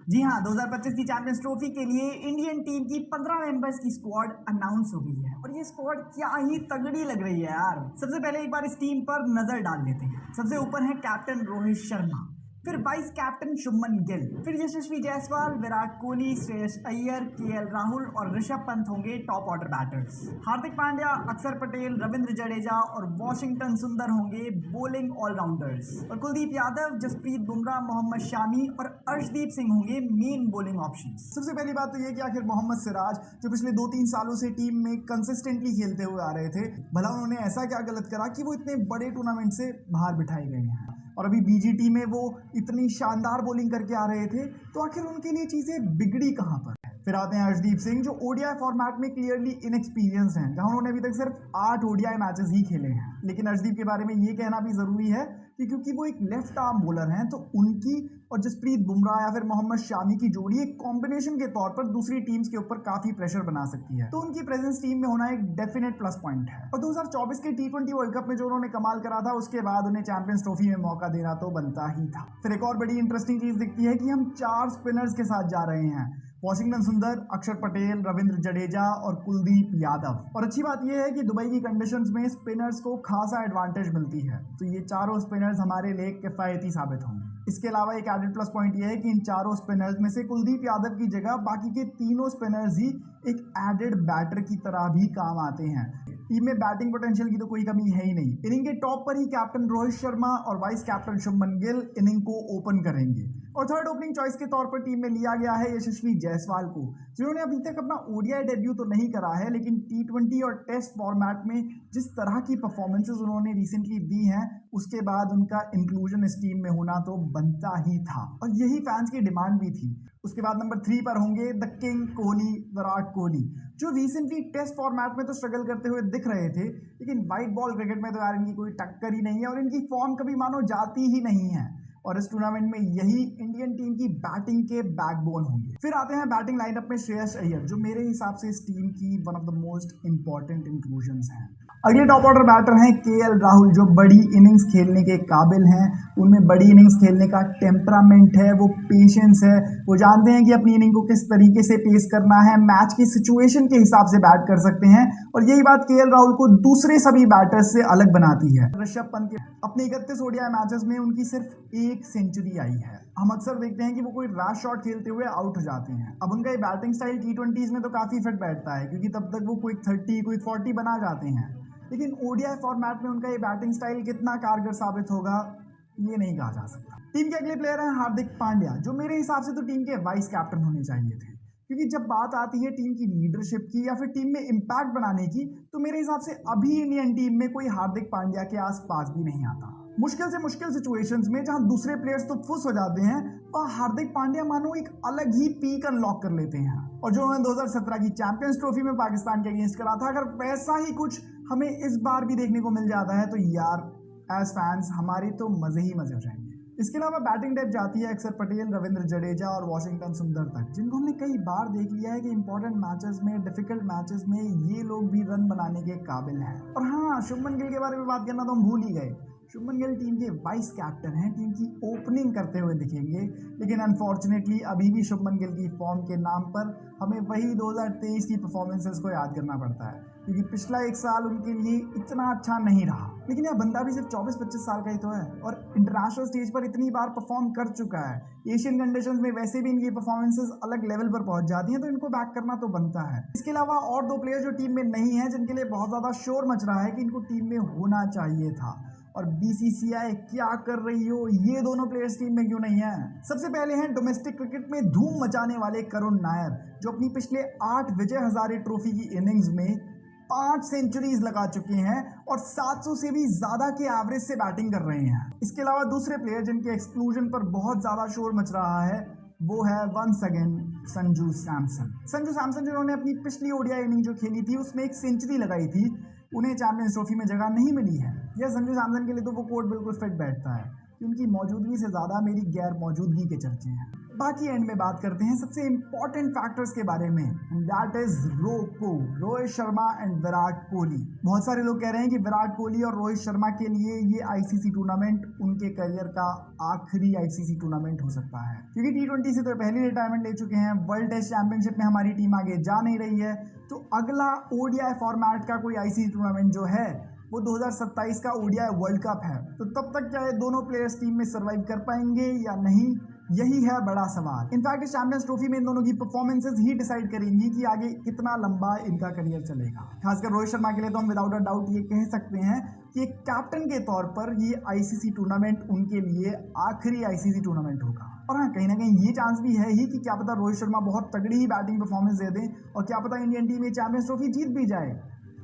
जी हाँ, 2025 की champions trophy के लिए इंडियन टीम की 15 मेंबर्स की स्क्वाड अनाउंस हो गई है और ये स्क्वाड क्या ही तगड़ी लग रही है यार। सबसे पहले एक बार इस टीम पर नजर डाल लेते हैं। सबसे ऊपर है कैप्टन रोहित शर्मा, फिर वाइस कैप्टन शुभमन गिल, फिर यशस्वी जायसवाल, विराट कोहली, श्रेयस अय्यर, केएल राहुल और ऋषभ पंत होंगे top order batters. Hardik Pandya, अक्षर पटेल, रविंद्र जडेजा और वॉशिंगटन सुंदर होंगे बॉलिंग ऑलराउंडर्स और कुलदीप यादव, जसप्रीत बुमराह, मोहम्मद शामी और अर्शदीप सिंह होंगे मेन बॉलिंग ऑप्शंस। सबसे पहली बात तो ये कि आखिर मोहम्मद सिराज जो पिछले 2-3 सालों से टीम में कंसिस्टेंटली खेलते हुए आ रहे थे, भला उन्होंने ऐसा क्या गलत करा कि वो इतने बड़े टूर्नामेंट से बाहर बिठाए गए हैं। और अभी बीजीटी में वो इतनी शानदार बॉलिंग करके आ रहे थे, तो आखिर उनके लिए चीजें बिगड़ी कहां पर। फिर आते हैं अर्शदीप सिंह जो ओडीआई फॉर्मेट में क्लियरली इनएक्सपीरियंस्ड हैं, जहां उन्होंने अभी तक सिर्फ 8 ओडीआई मैचेस ही खेले हैं। लेकिन अर्शदीप के बारे में ये कहना भी जरूरी है कि क्योंकि वो एक लेफ्ट आर्म बॉलर हैं, तो उनकी और जसप्रीत बुमराह या फिर मोहम्मद शामी की जोड़ी एक कॉम्बिनेशन के तौर पर दूसरी टीम्स के ऊपर काफी प्रेशर बना सकती है। तो उनकी प्रेजेंस टीम में होना एक डेफिनेट प्लस पॉइंट है। और 2024 के T20 वर्ल्ड कप में जो उन्होंने कमाल करा था, उसके बाद उन्हें चैंपियंस ट्रॉफी में मौका देना तो बनता ही था। फिर एक और बड़ी इंटरेस्टिंग चीज दिखती है कि हम 4 स्पिनर्स के साथ जा रहे हैं, वॉशिंगटन सुंदर, अक्षर पटेल, रविंद्र जडेजा और कुलदीप यादव। और अच्छी बात यह है कि दुबई की कंडीशंस में स्पिनर्स को खासा एडवांटेज मिलती है, तो ये चारों स्पिनर्स हमारे लिए किफायती साबित होंगे। इसके अलावा एक एडेड प्लस पॉइंट यह है कि इन चारों स्पिनर्स में से कुलदीप यादव की जगह बाकी के तीनों स्पिनर्स ही एक एडेड बैटर की तरह भी काम आते हैं। टीम में बैटिंग पोटेंशियल की तो कोई कमी है ही नहीं। इनिंग के टॉप पर ही कैप्टन रोहित शर्मा और vice captain Shubman Gill inning को ओपन करेंगे। और थर्ड ओपनिंग चॉइस के तौर पर टीम में लिया गया है यशस्वी जायसवाल को, जिन्होंने अभी तक अपना ओडीआई डेब्यू तो नहीं करा है, लेकिन T20 और टेस्ट फॉर्मेट में जिस तरह की परफॉर्मेंसेज उन्होंने रिसेंटली दी हैं, उसके बाद उनका इंक्लूजन इस टीम में होना तो बनता ही था और यही फैंस की डिमांड भी थी। उसके बाद नंबर 3 पर होंगे द किंग कोहली, विराट कोहली, जो रिसेंटली टेस्ट फॉर्मेट में तो स्ट्रगल करते हुए दिख रहे थे, लेकिन व्हाइट बॉल क्रिकेट में तो यार इनकी कोई टक्कर ही नहीं है और इनकी फॉर्म कभी मानो जाती ही नहीं है। और इस टूर्नामेंट में यही इंडियन टीम की बैटिंग के बैकबोन होंगे। फिर आते हैं बैटिंग लाइनअप में श्रेयस अय्यर, जो मेरे हिसाब से इस टीम की one of the most important inclusions हैं। अगले टॉप ऑर्डर बैटर हैं केएल राहुल, जो बड़ी इनिंग्स खेलने के काबिल हैं। उनमें बड़ी इनिंग्स खेलने का टेम्परामेंट है, वो पेशेंस है, वो जानते हैं कि अपनी इनिंग को किस तरीके से पेश करना है, मैच की सिचुएशन के हिसाब से बैट कर सकते हैं। और यही बात केएल राहुल को दूसरे सभी बैटर्स से अलग बनाती है। ऋषभ पंत के अपने 31 ओडीआई मैचेस में उनकी सिर्फ एक सेंचुरी आई है। हम अक्सर देखते हैं कि वो कोई रैश शॉट खेलते हुए आउट हो जाते हैं। अब उनका ये बैटिंग स्टाइल T20s में तो काफी फिट बैठता है, क्योंकि तब तक वो क्विक 30, क्विक 40 बना जाते हैं। लेकिन ओडीआई फॉर्मेट में उनका ये बैटिंग स्टाइल कितना कारगर साबित होगा, ये नहीं कहा जा सकता। टीम के अगले प्लेयर हैं हार्दिक पांड्या, जो मेरे हिसाब से तो टीम के वाइस कैप्टन होने चाहिए थे, क्योंकि जब बात आती है टीम की लीडरशिप की या फिर टीम में इंपैक्ट बनाने की, तो मेरे हिसाब से अभी इंडियन टीम में कोई हार्दिक पांड्या के आसपास भी नहीं आता। मुश्किल से मुश्किल सिचुएशंस में जहां दूसरे प्लेयर्स तो फुस हो जाते हैं, वहां हार्दिक पांड्या मानो एक अलग ही पीक अनलॉक कर लेते हैं। और जो उन्होंने 2017 की चैंपियंस ट्रॉफी में पाकिस्तान के अगेंस्ट करा था, अगर वैसा ही कुछ हमें इस बार भी देखने को मिल जाता है, तो यार एज फैंस हमारे तो मजे ही मजे हो जाएंगे। इसके अलावा बैटिंग डेप्थ जाती है अक्षर पटेल, रविंद्र जडेजा और वॉशिंगटन सुंदर तक, जिनको हमने कई बार देख लिया है कि इंपॉर्टेंट मैचेस में, डिफिकल्ट मैचेस में ये लोग भी रन बनाने के काबिल हैं। और हाँ, शुभमन गिल के बारे में बात करना तो हम भूल ही गए। शुभमन गिल टीम के वाइस कैप्टन हैं, टीम की ओपनिंग करते हुए दिखेंगे, लेकिन अनफॉर्चुनेटली अभी भी शुभमन गिल की फॉर्म के नाम पर हमें वही 2023 की परफॉर्मेंसेस को याद करना पड़ता है, क्योंकि पिछला एक साल उनके लिए इतना अच्छा नहीं रहा। लेकिन यह बंदा भी सिर्फ 24-25 साल का ही तो है और इंटरनेशनल स्टेज पर इतनी बार परफॉर्म कर चुका है। एशियन कंडीशंस में वैसे भी इनकी परफॉर्मेंसेस अलग लेवल पर पहुंच जाती हैं, तो इनको बैक करना तो बनता है। इसके अलावा और 2 प्लेयर जो टीम में नहीं है, जिनके लिए बहुत ज्यादा शोर मच रहा है कि इनको टीम में होना चाहिए था, और बीसीसीआई क्या कर रही हो, ये दोनों प्लेयर्स टीम में क्यों नहीं है। सबसे पहले हैं डोमेस्टिक क्रिकेट में धूम मचाने वाले करुण नायर, जो अपनी पिछले 8 विजय हजारे ट्रॉफी की इनिंग्स में 5 सेंचुरीज लगा चुके हैं और 700 से भी ज्यादा के एवरेज से बैटिंग कर रहे हैं। इसके अलावा दूसरे प्लेयर जिनके एक्सक्लूजन पर बहुत ज्यादा शोर मच रहा है, वो है वंस अगेन संजू सैमसन। संजू सैमसन जिन्होंने अपनी पिछली ओडीआई इनिंग जो खेली थी, उसमें एक सेंचुरी लगाई थी, उन्हें चैंपियंस ट्रॉफी में जगह नहीं मिली है। यह संजू सैमसन के लिए तो वो कोट बिल्कुल फिट बैठता है। कि उनकी मौजूदगी से ज़्यादा मेरी गैर मौजूदगी के चर्चे हैं। बाकी एंड में बात करते हैं सबसे इंपॉर्टेंट फैक्टर्स के बारे में, and that is Rohit Sharma and Virat Kohli. बहुत सारे लोग कह रहे हैं कि विराट कोहली और रोहित शर्मा के लिए ये आईसीसी टूर्नामेंट उनके करियर का आखिरी आईसीसी टूर्नामेंट हो सकता है, क्योंकि T20 से तो पहले रिटायरमेंट ले चुके हैं। वर्ल्ड टेस्ट चैंपियनशिप में हमारी टीम आगे जा नहीं रही है, तो अगला ओडीआई फॉर्मेट का कोई आईसीसी टूर्नामेंट जो है वो 2027 का ओडीआई वर्ल्ड कप है। तो तब तक क्या ये दोनों प्लेयर्स टीम में सर्वाइव कर पाएंगे या नहीं, यही है बड़ा सवाल। इनफैक्ट इस चैंपियंस ट्रॉफी में इन दोनों की परफॉर्मेंसेज ही डिसाइड करेंगी कि आगे कितना लंबा इनका करियर चलेगा। खासकर रोहित शर्मा के लिए तो हम विदाउट अ डाउट ये कह सकते हैं कि एक कैप्टन के तौर पर ये आईसीसी टूर्नामेंट उनके लिए आखिरी आईसीसी टूर्नामेंट होगा। और हाँ, कहीं ना कहीं ये चांस भी है ही कि क्या पता रोहित शर्मा बहुत तगड़ी ही बैटिंग परफॉर्मेंस दे दें और क्या पता इंडियन टीम ये चैंपियंस ट्रॉफी जीत भी जाए।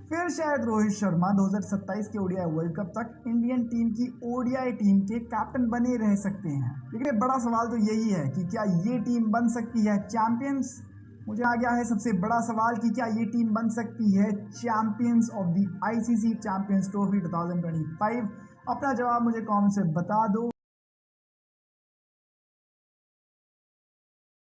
फिर शायद रोहित शर्मा 2027 के ओडीआई वर्ल्ड कप तक इंडियन टीम की ओडीआई टीम के कैप्टन बने रह सकते हैं। लेकिन बड़ा सवाल तो यही है कि क्या ये टीम बन सकती है चैंपियंस। मुझे आ गया है सबसे बड़ा सवाल कि क्या ये टीम बन सकती है champions of the ICC champions trophy 2025। अपना जवाब मुझे कमेंट से बता दो।